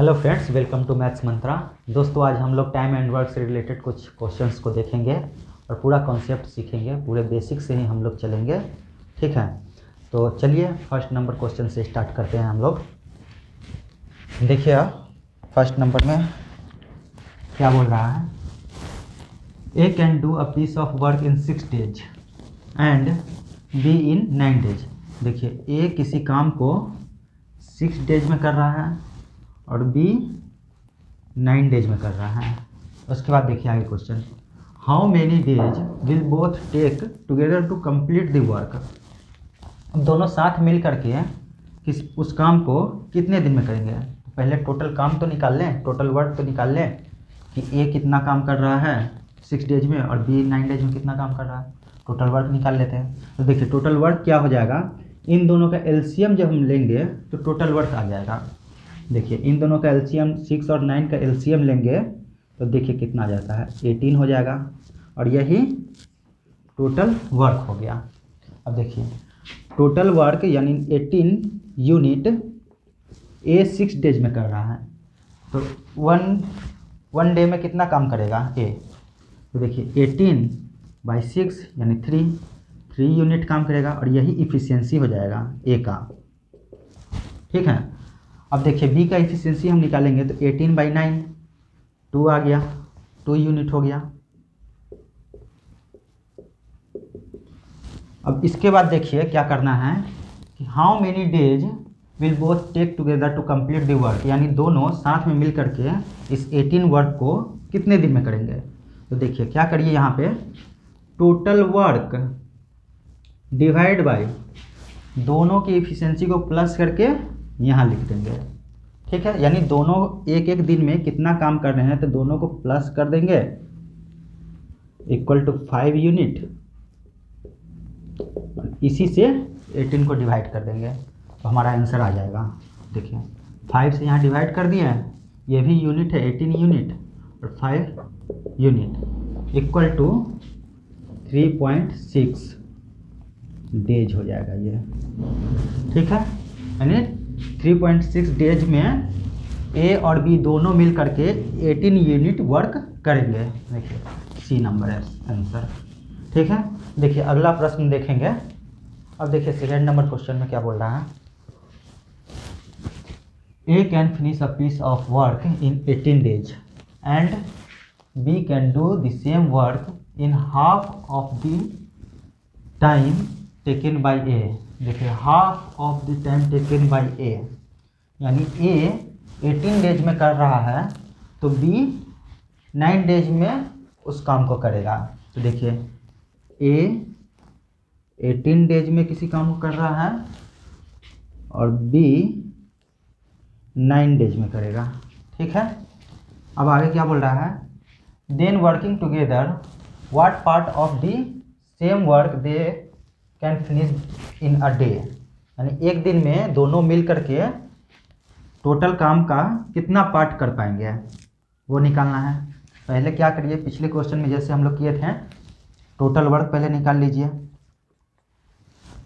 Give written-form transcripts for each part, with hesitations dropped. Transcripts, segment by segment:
Hello friends, welcome to Maths Mantra. दोस्तों, आज हम लोग टाइम एंड वर्क से रिलेटेड कुछ क्वेश्चंस को देखेंगे और पूरा कॉन्सेप्ट सीखेंगे। पूरे बेसिक से ही हम लोग चलेंगे, ठीक है। तो चलिए फर्स्ट नंबर क्वेश्चन से स्टार्ट करते हैं हम लोग। देखिए फर्स्ट नंबर में क्या बोल रहा है, A can do a piece of work in 6 days and B in 9 days. देखिए ए किसी काम को 6 डेज में कर रहा है और बी 9 डेज में कर रहा है। उसके बाद देखिए आगे question, how many days will both take together to complete the work. अब दोनों साथ मिल करके उस काम को कितने दिन में करेंगे। तो पहले टोटल काम तो निकाल लें, टोटल वर्क तो निकाल लें कि ए कितना काम कर रहा है 6 डेज में और बी 9 डेज में कितना काम कर रहा है। टोटल वर्क निकाल लेते हैं। तो देखिए टोटल वर्क क्या हो जाएगा, इन दोनों का एलसीएम जब हम लेंगे तो टोटल वर्क आ जाएगा। देखिए इन दोनों का एलसीएम 6 और 9 का एलसीएम लेंगे तो देखिए कितना आ जाता है, 18 हो जाएगा और यही टोटल वर्क हो गया। अब देखिए टोटल वर्क यानी 18 यूनिट ए 6 डेज में कर रहा है, तो वन डे में कितना काम करेगा ए। तो देखिए 18/6 यानी 3 यूनिट काम करेगा और यही इफ़िशियंसी हो जाएगा ए का, ठीक है। अब देखिए बी का इफिशियंसी हम निकालेंगे तो 18/9 2 आ गया, 2 यूनिट हो गया। अब इसके बाद देखिए क्या करना है कि how many days will both take together to complete the work, यानी दोनों साथ में मिल करके इस 18 वर्क को कितने दिन में करेंगे। तो देखिए क्या करिए, यहाँ पे टोटल वर्क डिवाइड बाय दोनों की इफिशियंसी को प्लस करके यहाँ लिख देंगे, ठीक है। यानी दोनों एक एक दिन में कितना काम कर रहे हैं तो दोनों को प्लस कर देंगे इक्वल टू 5 यूनिट, इसी से 18 को डिवाइड कर देंगे तो हमारा आंसर आ जाएगा। देखिए 5 से यहाँ डिवाइड कर दिए, ये भी यूनिट है 18 यूनिट और 5 यूनिट इक्वल टू 3.6 डेज हो जाएगा ये, ठीक है। यानी 3.6 डेज में ए और बी दोनों मिल करके 18 यूनिट वर्क करेंगे। देखिए सी नंबर है आंसर, ठीक है। देखिए अगला प्रश्न देखेंगे। अब देखिए सेकेंड नंबर क्वेश्चन में क्या बोल रहा है, A can finish a piece of work in 18 days and B can do the same work in half of the time taken by A. देखिए half of the time taken by A, यानी A 18 days में कर रहा है तो B 9 days में उस काम को करेगा। तो देखिए ए 18 डेज में किसी काम को कर रहा है और बी 9 डेज में करेगा, ठीक है। अब आगे क्या बोल रहा है, then working together what part of the same work they can finish in a day. यानी एक दिन में दोनों मिल करके टोटल काम का कितना पार्ट कर पाएंगे वो निकालना है। पहले क्या करिए, पिछले क्वेश्चन में जैसे हम लोग किए थे टोटल वर्क पहले निकाल लीजिए।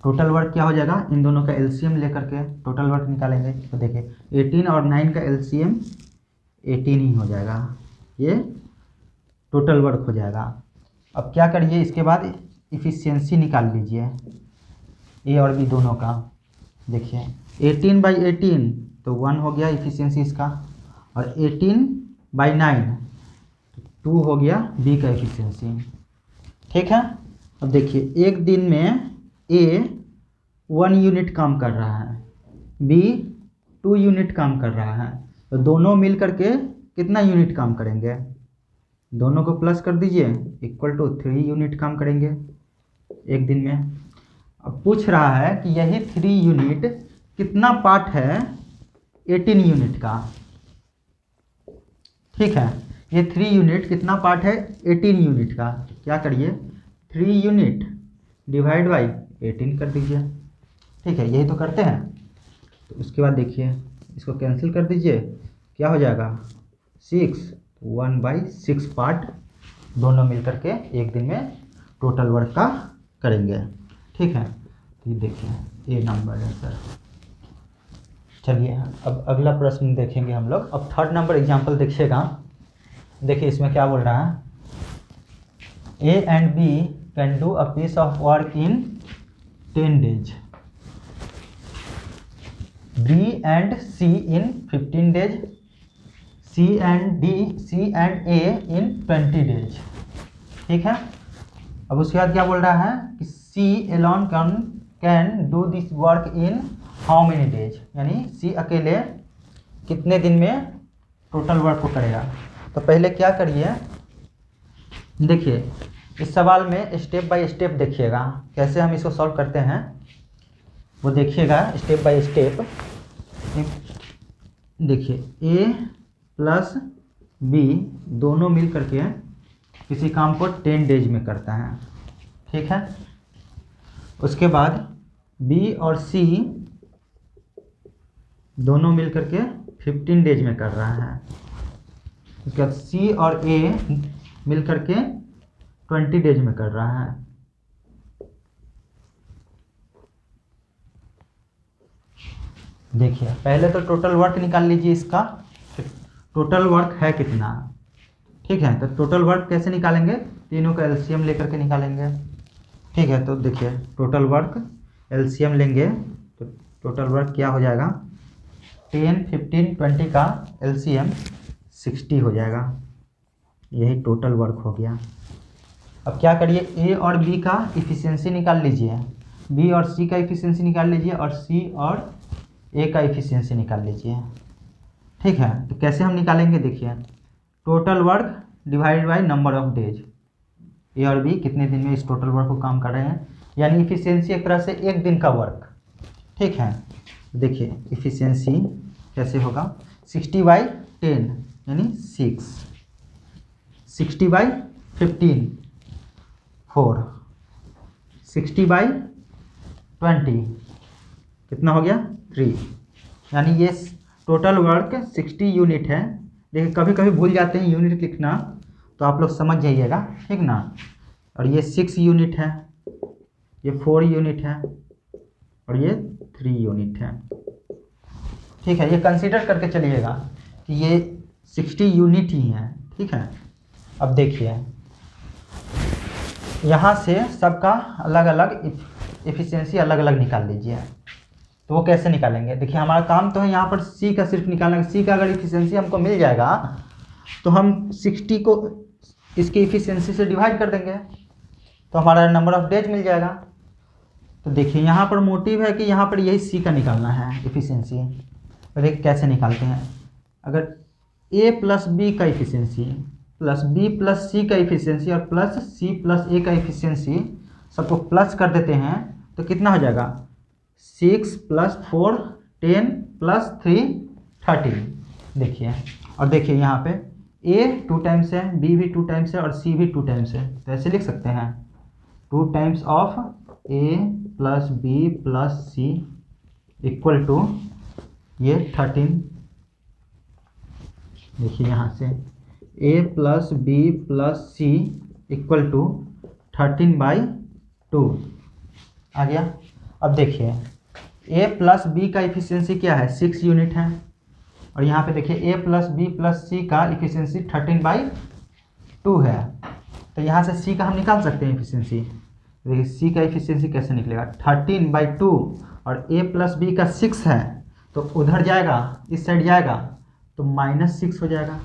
टोटल वर्क क्या हो जाएगा, इन दोनों का एलसीएम लेकर के टोटल वर्क निकालेंगे। तो देखिए 18 और 9 का एलसीएम 18 ही हो जाएगा, ये टोटल वर्क हो जाएगा। अब क्या करिए, इसके बाद इफ़िशियंसी निकाल लीजिए ए और बी दोनों का। देखिए 18/18 तो 1 हो गया इफ़िशियंसी इसका, और 18/9 तो 2 हो गया बी का इफ़िशियंसी, ठीक है। अब देखिए एक दिन में ए 1 यूनिट काम कर रहा है, बी 2 यूनिट काम कर रहा है, तो दोनों मिल करके कितना यूनिट काम करेंगे, दोनों को प्लस कर दीजिए इक्वल टू 3 यूनिट काम करेंगे एक दिन में। अब पूछ रहा है कि यही 3 यूनिट कितना पार्ट है 18 यूनिट का, ठीक है। ये 3 यूनिट कितना पार्ट है 18 यूनिट का। क्या करिए, 3 यूनिट डिवाइड बाई 18 कर दीजिए, ठीक है। यही तो करते हैं। तो उसके बाद देखिए इसको कैंसिल कर दीजिए, क्या हो जाएगा 6, 1/6 पार्ट दोनों मिल करके एक दिन में टोटल वर्क का करेंगे, ठीक है। तो ये देखिए ए नंबर है सर, चलिए अब अगला प्रश्न देखेंगे हम लोग। अब थर्ड नंबर एग्जाम्पल देखिएगा। देखिए इसमें क्या बोल रहा है, A and B can do a piece of work in 10 days, B and C in 15 days, C and A in 20 days। ठीक है। अब उसके बाद क्या बोल रहा है कि C alone can do this work in how many days, यानी सी अकेले कितने दिन में टोटल वर्क को करेगा। तो पहले क्या करिए, देखिए इस सवाल में स्टेप बाय स्टेप देखिएगा कैसे हम इसको सॉल्व करते हैं, वो देखिएगा स्टेप बाय स्टेप। देखिए ए प्लस बी दोनों मिल करके किसी काम को 10 days में करता है। ठीक है। उसके बाद बी और सी दोनों मिल करके 15 days में कर रहा है। उसके बाद सी और ए मिल करके 20 days में कर रहा है। देखिए पहले तो टोटल वर्क निकाल लीजिए इसका, टोटल वर्क है कितना। ठीक है, तो टोटल वर्क कैसे निकालेंगे, तीनों का एलसीएम लेकर के निकालेंगे। ठीक है, तो देखिए टोटल वर्क एलसीएम लेंगे तो टोटल वर्क क्या हो जाएगा, 10, 15, 20 का एलसीएम 60 हो जाएगा। यही टोटल वर्क हो गया। अब क्या करिए, ए और बी का इफ़िशियंसी निकाल लीजिए, बी और सी का इफ़िशियंसी निकाल लीजिए और सी और ए का इफ़िशियंसी निकाल लीजिए। ठीक है, तो कैसे हम निकालेंगे, देखिए total work divide by number of days, A और बी कितने दिन में इस टोटल वर्क को काम कर रहे हैं, यानी इफ़िशियंसी एक तरह से एक दिन का वर्क। ठीक है, देखिए इफ़िशियंसी कैसे होगा, 60/10 यानी 6, 60/15 4, 60/20 कितना हो गया 3, यानी ये टोटल वर्क 60 यूनिट है। देखिए कभी कभी भूल जाते हैं यूनिट लिखना, तो आप लोग समझ जाइएगा, ठीक ना। और ये 6 यूनिट है, ये 4 यूनिट है और ये 3 यूनिट है। ठीक है, ये कंसीडर करके चलिएगा कि ये 60 यूनिट ही है। ठीक है, अब देखिए यहाँ से सबका अलग अलग एफिशिएंसी अलग अलग निकाल लीजिए। तो वो कैसे निकालेंगे, देखिए हमारा काम तो है यहाँ पर सी का सिर्फ निकालना। सी का अगर इफिशियंसी हमको मिल जाएगा तो हम 60 को इसकी इफिशियंसी से डिवाइड कर देंगे तो हमारा नंबर ऑफ डेज मिल जाएगा। तो देखिए यहाँ पर मोटिव है कि यहाँ पर यही सी का निकालना है इफिशियंसी। तो देखिए कैसे निकालते हैं, अगर ए प्लस बी का efficiency plus B plus C का इफिशियंसी और प्लस सी प्लस ए का इफिशियंसी सबको प्लस कर देते हैं तो कितना हो जाएगा, 6 + 4 10 + 3 13। देखिए, और देखिए यहाँ पे ए 2 टाइम्स है, बी भी 2 टाइम्स है और सी भी 2 टाइम्स है। तो ऐसे लिख सकते हैं 2 times of A plus B plus C equal to ये 13। देखिए यहाँ से A plus B plus C equal to 13/2 आ गया। अब देखिए ए प्लस बी का इफिशियंसी क्या है, 6 यूनिट है, और यहाँ पे देखिए A plus B plus C का इफिशियंसी 13/2 है। तो यहाँ से सी का हम निकाल सकते हैं इफिशियंसी। देखिए सी का इफिशियंसी कैसे निकलेगा, 13/2 और ए प्लस बी का 6 है तो उधर जाएगा, इस साइड जाएगा तो -6 हो जाएगा।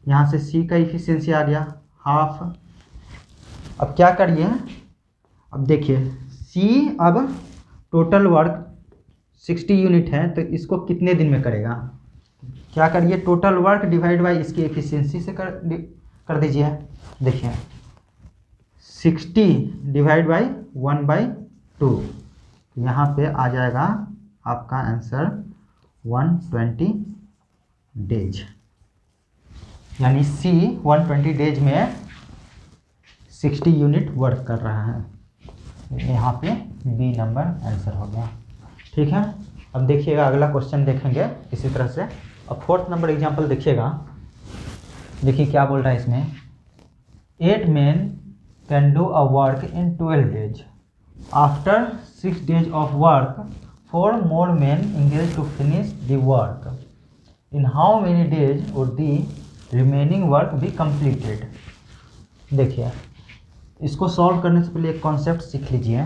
यहाँ से सी का इफिशियंसी आ गया हाफ। अब क्या करिए, अब देखिए सी अब टोटल वर्क 60 यूनिट है तो इसको कितने दिन में करेगा। क्या करिए, टोटल वर्क डिवाइड बाय इसकी एफिशिएंसी से कर दीजिए। देखिए 60 डिवाइड बाय 1/2, यहाँ पे आ जाएगा आपका आंसर 120 डेज, यानी सी 120 डेज में 60 यूनिट वर्क कर रहा है। यहाँ पे बी नंबर आंसर हो गया। ठीक है, अब देखिएगा अगला क्वेश्चन देखेंगे इसी तरह से। अब 4th नंबर एग्जांपल देखिएगा। देखिए क्या बोल रहा है इसमें, 8 men can do a work in 12 days। After 6 days of work 4 more men engaged to finish the work. In how many days would the remaining work be completed? देखिए, इसको solve करने से पहले एक कॉन्सेप्ट सीख लीजिए।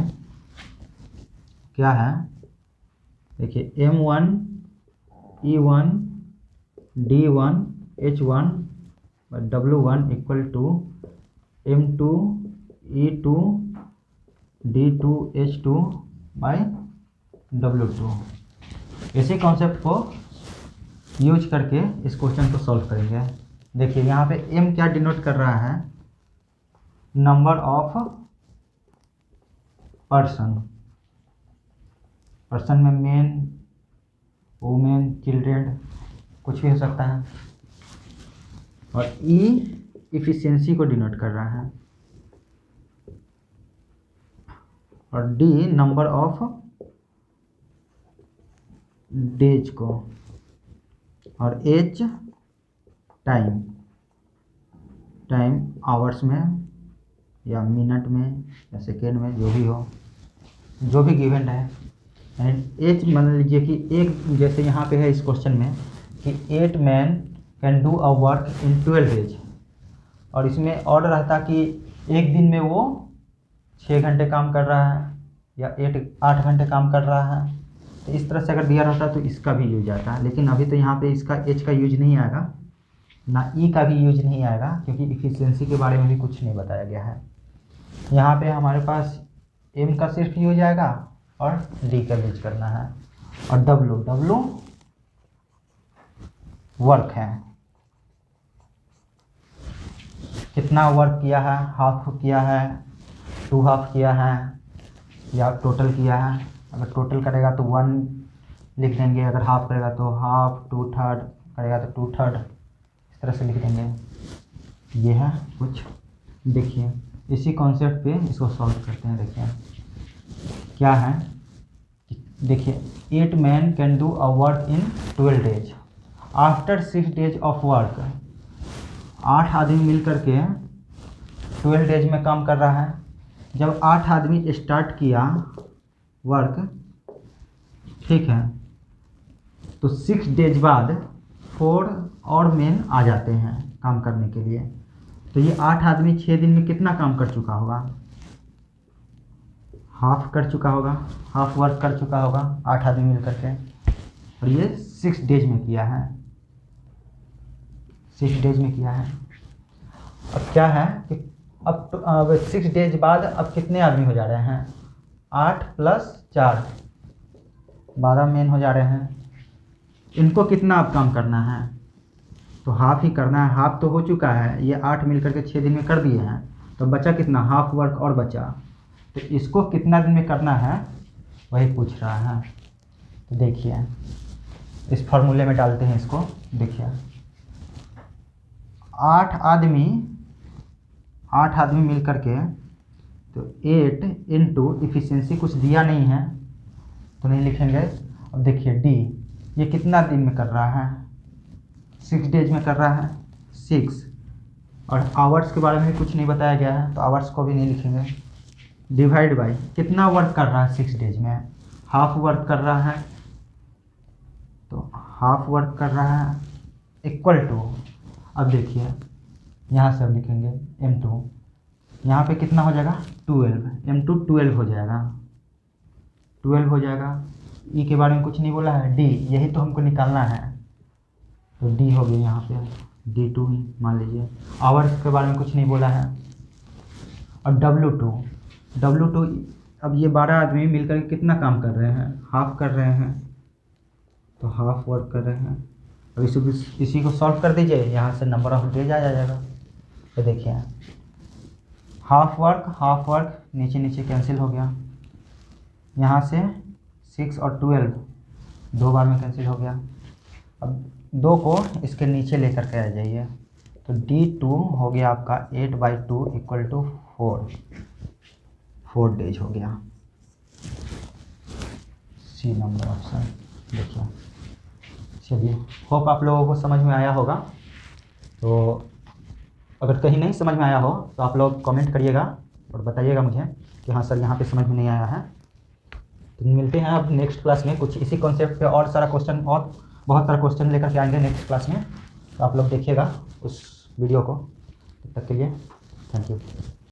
क्या है? देखिए, M1 E1 D1 H1 W1 equal to M2 E2 D2 H2 by W2। इसी कॉन्सेप्ट को यूज करके इस क्वेश्चन को सॉल्व करेंगे। देखिए, यहाँ पे M क्या डिनोट कर रहा है? नंबर ऑफ पर्सन में मेन, वुमेन, चिल्ड्रेन कुछ भी हो सकता है। और E इफिशियंसी को डिनोट कर रहा है, और D नंबर ऑफ डेज को, और H टाइम आवर्स में या मिनट में या सेकेंड में, जो भी हो, जो भी गिवन है। एंड एच मान लीजिए कि एक, जैसे यहाँ पे है इस क्वेश्चन में कि 8 man can do a work in 12 days, और इसमें ऑर्डर रहता कि एक दिन में वो 6 घंटे काम कर रहा है या 8 घंटे काम कर रहा है। तो इस तरह से अगर दिया रहता तो इसका भी यूज आता है, लेकिन अभी तो यहाँ पे इसका एच का यूज नहीं आएगा, ना ई का भी यूज नहीं आएगा, क्योंकि इफिशियंसी के बारे में भी कुछ नहीं बताया गया है। यहाँ पे हमारे पास एम का सिर्फ यूज आएगा और डी का यूज करना है, और डब्लू वर्क है, कितना वर्क किया है, हाफ किया है, 2 हाफ किया है या टोटल किया है। अगर टोटल करेगा तो 1 लिख देंगे, अगर हाफ करेगा तो हाफ, 2/3 करेगा तो 2/3, इस तरह से लिख देंगे। ये है कुछ। देखिए, इसी कॉन्सेप्ट पे इसको सॉल्व करते हैं। देखिए क्या है, देखिए 8 man can do a work in 12 days after 6 days of work. 8 आदमी मिल करके 12 डेज में काम कर रहा है। जब 8 आदमी स्टार्ट किया वर्क, ठीक है, तो 6 डेज बाद 4 और मैन आ जाते हैं काम करने के लिए। तो ये 8 आदमी 6 दिन में कितना काम कर चुका होगा? हाफ कर चुका होगा, हाफ वर्क कर चुका होगा 8 आदमी मिल करके, और ये 6 डेज में किया है, 6 डेज में किया है। अब क्या है कि अब 6 डेज बाद अब कितने आदमी हो जा रहे हैं? 8 + 4 12 मैन हो जा रहे हैं। इनको कितना अब काम करना है? तो हाफ ही करना है। हाफ तो हो चुका है, ये 8 मिल करके 6 दिन में कर दिए हैं, तो बचा कितना? हाफ वर्क और बचा। तो इसको कितना दिन में करना है वही पूछ रहा है। तो देखिए, इस फॉर्मूले में डालते हैं इसको। देखिए 8 आदमी मिल करके, तो 8 × इफिशियंसी कुछ दिया नहीं है तो नहीं लिखेंगे। अब देखिए डी, ये कितना दिन में कर रहा है? 6 डेज में कर रहा है, 6। और आवर्स के बारे में कुछ नहीं बताया गया है, तो आवर्स को भी नहीं लिखेंगे। डिवाइड बाई कितना वर्क कर रहा है 6 डेज में? हाफ वर्क कर रहा है, तो हाफ वर्क कर रहा है इक्वल टू, अब देखिए यहाँ से अब लिखेंगे M2, यहाँ पे कितना हो जाएगा? 12, M2 12 हो जाएगा, 12 हो जाएगा। ई के बारे में कुछ नहीं बोला है, डी यही तो हमको निकालना है, तो डी हो गया यहाँ पे, D2 मान लीजिए। आवर्स के बारे में कुछ नहीं बोला है। और W2, अब ये 12 आदमी मिलकर कितना काम कर रहे हैं? हाफ कर रहे हैं, तो हाफ वर्क कर रहे हैं। अब इसी को सॉल्व कर दीजिए, यहाँ से नंबर ऑफ डेज आ जाएगा। तो देखिए हाफ वर्क नीचे नीचे कैंसिल हो गया, यहाँ से 6 और 12 2 बार में कैंसिल हो गया। अब 2 को इसके नीचे लेकर के आ जाइए, तो D2 हो गया आपका 8/2 इक्वल टू 4 डेज हो गया। C number option. देखिए, चलिए, होप आप लोगों को समझ में आया होगा। तो अगर कहीं नहीं समझ में आया हो तो आप लोग कमेंट करिएगा और बताइएगा मुझे कि हाँ सर यहाँ पे समझ में नहीं आया है। तो मिलते हैं अब नेक्स्ट क्लास में, कुछ इसी कॉन्सेप्ट पे और सारा क्वेश्चन और बहुत सारा क्वेश्चन लेकर के आएंगे नेक्स्ट क्लास में। तो आप लोग देखिएगा उस वीडियो को। तब तक के लिए थैंक यू।